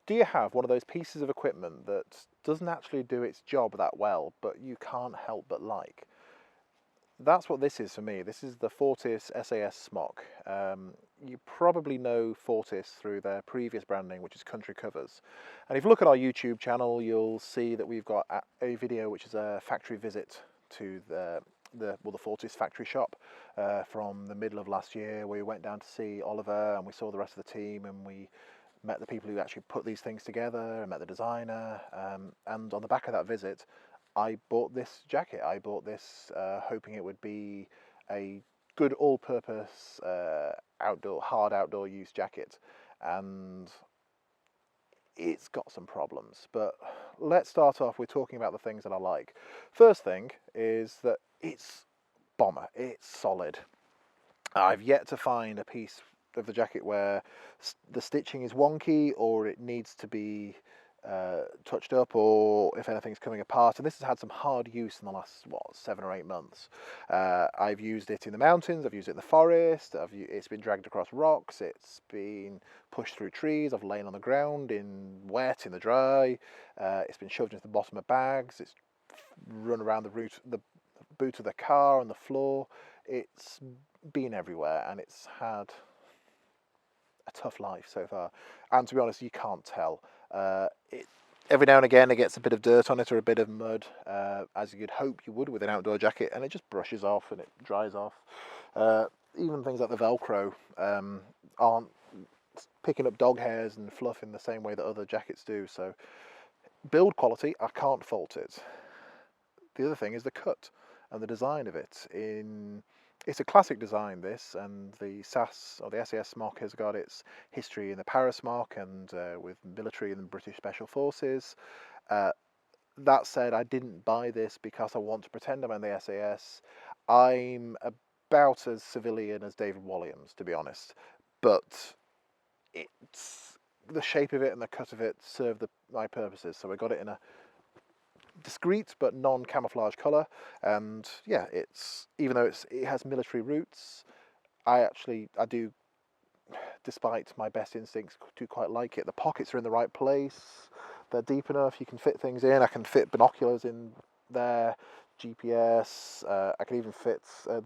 Do you have one of those pieces of equipment that doesn't actually do its job that well, but you can't help but like? That's what this is for me. This is the Fortis SAS Smock. You probably know Fortis through their previous branding, which is Country Covers. And if you look at our YouTube channel, you'll see that we've got a video which is a factory visit to the Fortis factory shop from the middle of last year. We went down to see Oliver and we saw the rest of the team, and we met the people who actually put these things together, and met the designer. And on the back of that visit, I bought this jacket. I bought this hoping it would be a good all-purpose hard outdoor use jacket, and it's got some problems. But let's start off with talking about the things that I like. First thing is that it's bomber. It's solid. I've yet to find a piece of the jacket where the stitching is wonky, or it needs to be touched up, or if anything's coming apart. And this has had some hard use in the last 7 or 8 months. I've used it in the mountains, I've used it in the forest, it's been dragged across rocks, it's been pushed through trees, I've lain on the ground in wet, in the dry, it's been shoved into the bottom of bags, it's run around the boot of the car, on the floor. It's been everywhere, and it's had a tough life so far. And to be honest, you can't tell. Every now and again it gets a bit of dirt on it, or a bit of mud, as you'd hope you would with an outdoor jacket, and it just brushes off and it dries off. Even things like the Velcro aren't picking up dog hairs and fluff in the same way that other jackets do. So build quality, I can't fault it. The other thing is the cut and the design of it. It's a classic design, this, and the SAS or the SAS Smock has got its history in the Parasmock and with military and British Special Forces. That said, I didn't buy this because I want to pretend I'm in the SAS. I'm about as civilian as David Walliams, to be honest, but the shape of it and the cut of it serve my purposes. So I got it in a discreet but non-camouflage colour, and yeah, even though it has military roots, I do, despite my best instincts, do quite like it. The pockets are in the right place, they're deep enough, you can fit things in. I can fit binoculars in there, GPS, I can even fit a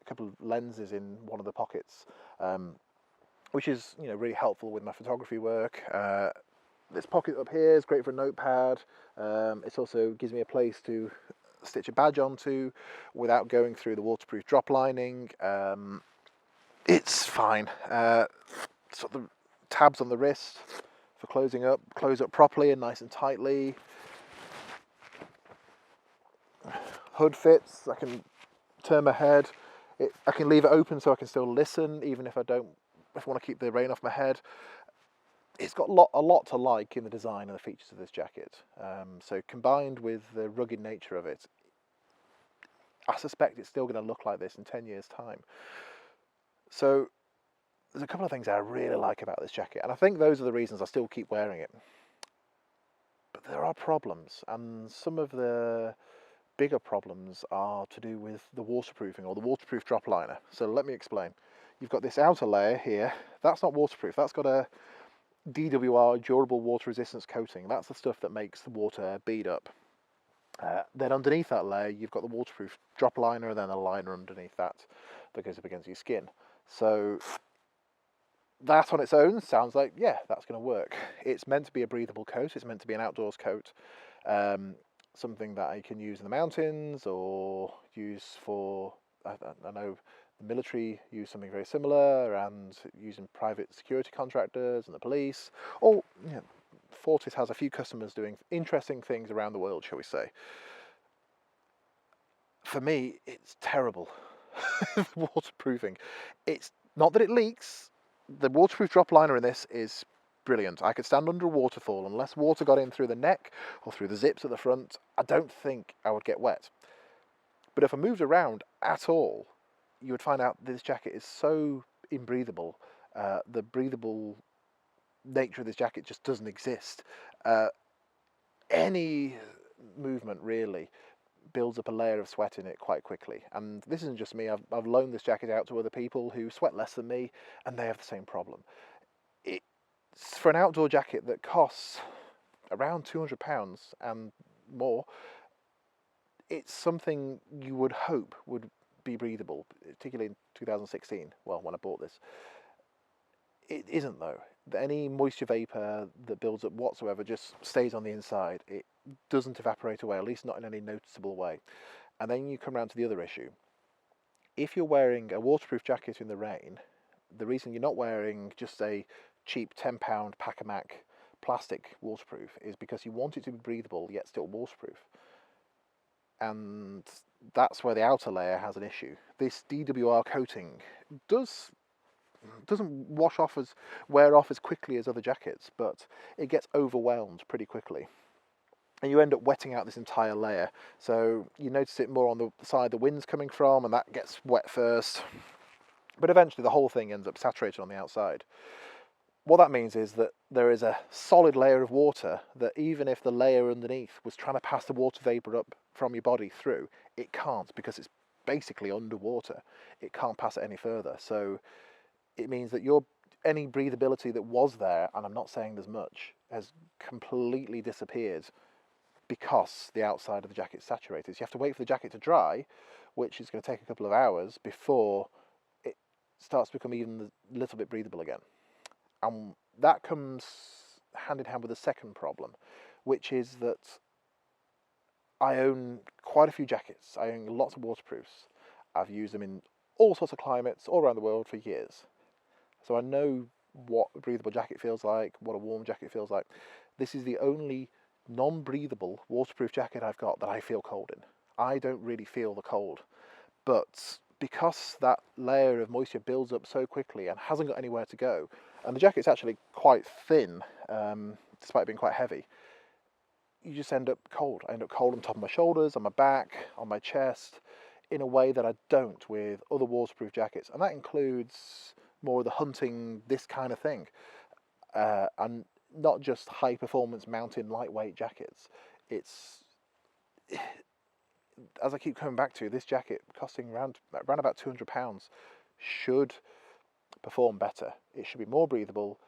couple of lenses in one of the pockets, which is really helpful with my photography work. This pocket up here is great for a notepad. It also gives me a place to stitch a badge onto without going through the waterproof drop lining. It's fine. Sort of tabs on the wrist for close up properly and nice and tightly. Hood fits. I can turn my head. I can leave it open so I can still listen, even if I want to keep the rain off my head. It's got a lot to like in the design and the features of this jacket. So combined with the rugged nature of it, I suspect it's still going to look like this in 10 years' time. So there's a couple of things I really like about this jacket, and I think those are the reasons I still keep wearing it. But there are problems, and some of the bigger problems are to do with the waterproofing, or the waterproof drop liner. So let me explain. You've got this outer layer here. That's not waterproof. That's got a DWR durable water resistance coating. That's the stuff that makes the water bead up. Then underneath that layer you've got the waterproof drop liner, and then a liner underneath that goes up against your skin. So that on its own sounds like, yeah, that's going to work. It's meant to be a breathable coat. It's meant to be an outdoors coat, something that I can use in the mountains, or use for, I know the military use something very similar, and using private security contractors and the police. Or Fortis has a few customers doing interesting things around the world, shall we say. For me, it's terrible. Waterproofing. It's not that it leaks. The waterproof drop liner in this is brilliant. I could stand under a waterfall. Unless water got in through the neck or through the zips at the front, I don't think I would get wet. But if I moved around at all, you would find out this jacket is so imbreathable. The breathable nature of this jacket just doesn't exist. Any movement really builds up a layer of sweat in it quite quickly. And this isn't just me. I've loaned this jacket out to other people who sweat less than me, and they have the same problem. for an outdoor jacket that costs around £200 and more, it's something you would hope would be breathable, particularly in 2016, well, when I bought this. It isn't, though. Any moisture vapour that builds up whatsoever just stays on the inside. It doesn't evaporate away, at least not in any noticeable way. And then you come around to the other issue. If you're wearing a waterproof jacket in the rain, the reason you're not wearing just a cheap £10 Pack-A-Mac plastic waterproof is because you want it to be breathable yet still waterproof. And that's where the outer layer has an issue. This DWR coating doesn't wear off as quickly as other jackets, but it gets overwhelmed pretty quickly. And you end up wetting out this entire layer. So you notice it more on the side the wind's coming from, and that gets wet first. But eventually the whole thing ends up saturated on the outside. What that means is that there is a solid layer of water that even if the layer underneath was trying to pass the water vapour up from your body through, it can't, because it's basically underwater. It can't pass it any further. So it means that any breathability that was there, and I'm not saying there's much, has completely disappeared because the outside of the jacket is saturated. So you have to wait for the jacket to dry, which is going to take a couple of hours before it starts to become even a little bit breathable again. And that comes hand in hand with the second problem, which is that I own quite a few jackets. I own lots of waterproofs. I've used them in all sorts of climates all around the world for years. So I know what a breathable jacket feels like, what a warm jacket feels like. This is the only non-breathable waterproof jacket I've got that I feel cold in. I don't really feel the cold, but because that layer of moisture builds up so quickly and hasn't got anywhere to go, and the jacket's actually quite thin, despite being quite heavy, you just end up cold. I end up cold on top of my shoulders, on my back, on my chest, in a way that I don't with other waterproof jackets. And that includes more of the hunting, this kind of thing. And not just high performance mountain lightweight jackets. It's, as I keep coming back to, this jacket costing around about £200 should perform better. It should be more breathable,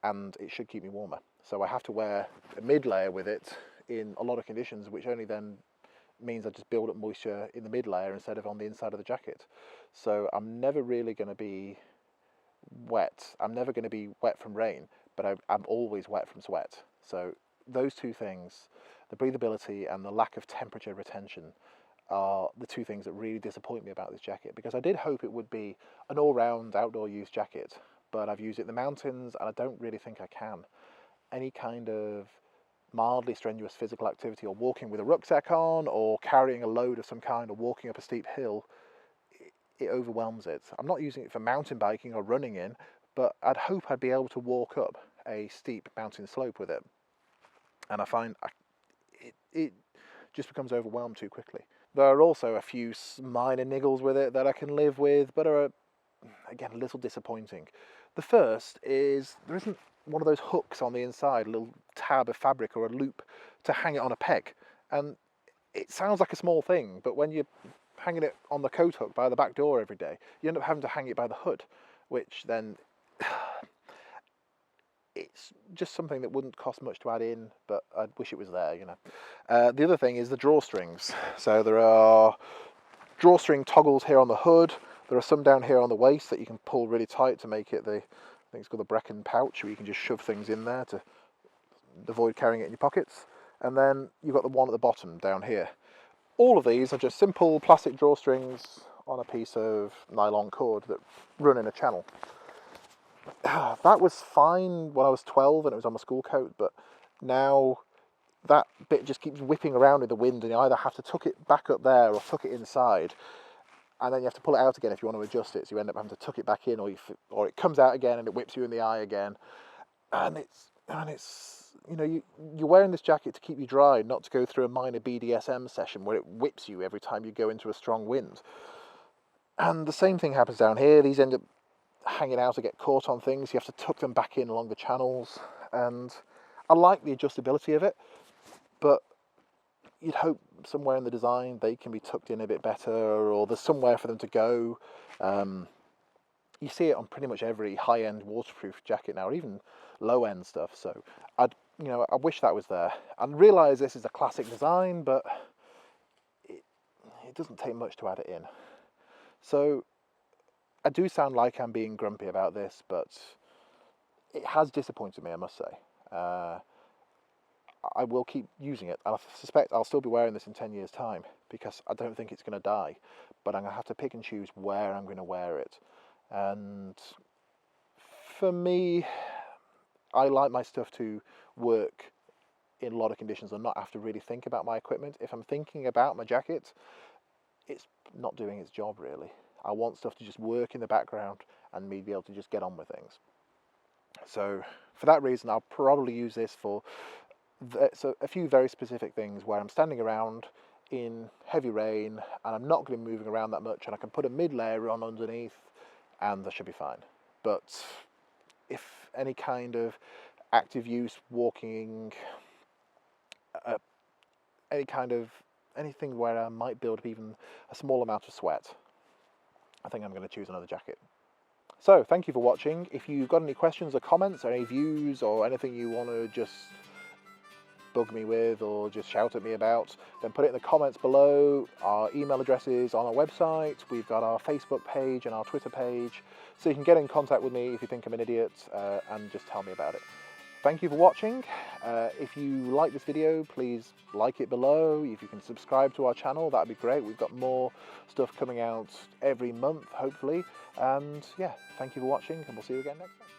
and it should keep me warmer. So I have to wear a mid layer with it in a lot of conditions, which only then means I just build up moisture in the mid layer instead of on the inside of the jacket. So I'm never really going to be wet. I'm never going to be wet from rain, but I'm always wet from sweat. So those two things, the breathability and the lack of temperature retention, are the two things that really disappoint me about this jacket, because I did hope it would be an all-round outdoor use jacket, but I've used it in the mountains and I don't really think I can. Any kind of mildly strenuous physical activity, or walking with a rucksack on, or carrying a load of some kind, or walking up a steep hill, it overwhelms it. I'm not using it for mountain biking or running in, but I'd hope I'd be able to walk up a steep mountain slope with it. And I find it just becomes overwhelmed too quickly. There are also a few minor niggles with it that I can live with, but are, again, a little disappointing. The first is there isn't one of those hooks on the inside, a little tab of fabric or a loop to hang it on a peg. And it sounds like a small thing, but when you're hanging it on the coat hook by the back door every day, you end up having to hang it by the hood, which then it's just something that wouldn't cost much to add in, but I wish it was there, you know. The other thing is the drawstrings. So there are drawstring toggles here on the hood. There are some down here on the waist that you can pull really tight to make it I think it's called the Brecken pouch, where you can just shove things in there to avoid carrying it in your pockets. And then you've got the one at the bottom down here. All of these are just simple plastic drawstrings on a piece of nylon cord that run in a channel. That was fine when I was 12 and it was on my school coat, but now that bit just keeps whipping around in the wind, and you either have to tuck it back up there or tuck it inside, and then you have to pull it out again if you want to adjust it, so you end up having to tuck it back in, or it comes out again and it whips you in the eye again. And it's you know, you're wearing this jacket to keep you dry, not to go through a minor BDSM session where it whips you every time you go into a strong wind. And the same thing happens down here. These end up hanging out or get caught on things. You have to tuck them back in along the channels, and I like the adjustability of it, but you'd hope somewhere in the design they can be tucked in a bit better, or there's somewhere for them to go. you see it on pretty much every high-end waterproof jacket now, or even low-end stuff. So I wish that was there. I realise this is a classic design, but it doesn't take much to add it in. So I do sound like I'm being grumpy about this, but it has disappointed me, I must say. I will keep using it. I suspect I'll still be wearing this in 10 years' time because I don't think it's going to die. But I'm going to have to pick and choose where I'm going to wear it. And for me, I like my stuff to work in a lot of conditions and not have to really think about my equipment. If I'm thinking about my jacket, it's not doing its job really. I want stuff to just work in the background and me be able to just get on with things. So for that reason, I'll probably use this for a few very specific things where I'm standing around in heavy rain and I'm not going to be moving around that much, and I can put a mid layer on underneath and that should be fine. But if any kind of active use, walking, anything where I might build up even a small amount of sweat, I think I'm going to choose another jacket. So thank you for watching. If you've got any questions or comments or any views or anything you want to just bug me with or just shout at me about, then put it in the comments below. Our email address is on our website. We've got our Facebook page and our Twitter page, so you can get in contact with me if you think I'm an idiot and just tell me about it. Thank you for watching. If you like this video, please like it below. If you can subscribe to our channel, that'd be great. We've got more stuff coming out every month, hopefully. And yeah, thank you for watching, and we'll see you again next time.